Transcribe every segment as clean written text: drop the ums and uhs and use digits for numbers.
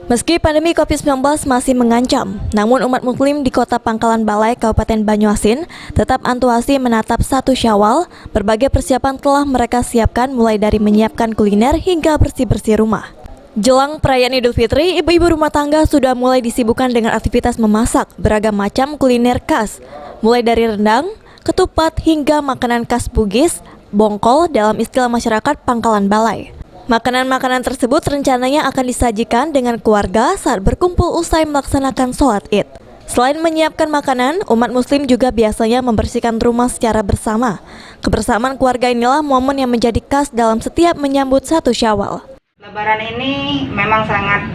Meski pandemi COVID-19 masih mengancam, namun umat muslim di Kota Pangkalan Balai, Kabupaten Banyuasin tetap antuasi menatap 1 Syawal. Berbagai persiapan telah mereka siapkan, mulai dari menyiapkan kuliner hingga bersih-bersih rumah. Jelang perayaan Idul Fitri, ibu-ibu rumah tangga sudah mulai disibukkan dengan aktivitas memasak beragam macam kuliner khas, mulai dari rendang, ketupat hingga makanan khas Bugis, bongkol dalam istilah masyarakat Pangkalan Balai. Makanan-makanan tersebut rencananya akan disajikan dengan keluarga saat berkumpul usai melaksanakan sholat Id. Selain menyiapkan makanan, umat muslim juga biasanya membersihkan rumah secara bersama. Kebersamaan keluarga inilah momen yang menjadi khas dalam setiap menyambut 1 Syawal. Lebaran ini memang sangat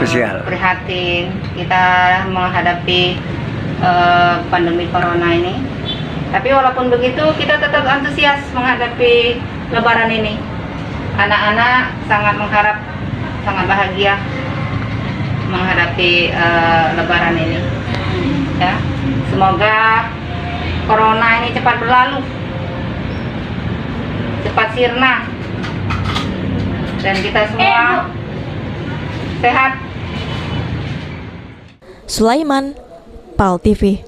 spesial, prihatin kita menghadapi pandemi corona ini. Tapi walaupun begitu, kita tetap antusias menghadapi Lebaran ini. Anak-anak sangat mengharap, sangat bahagia menghadapi Lebaran ini. Ya, semoga corona ini cepat berlalu, cepat sirna, dan kita semua sehat. Sulaiman, PAL TV.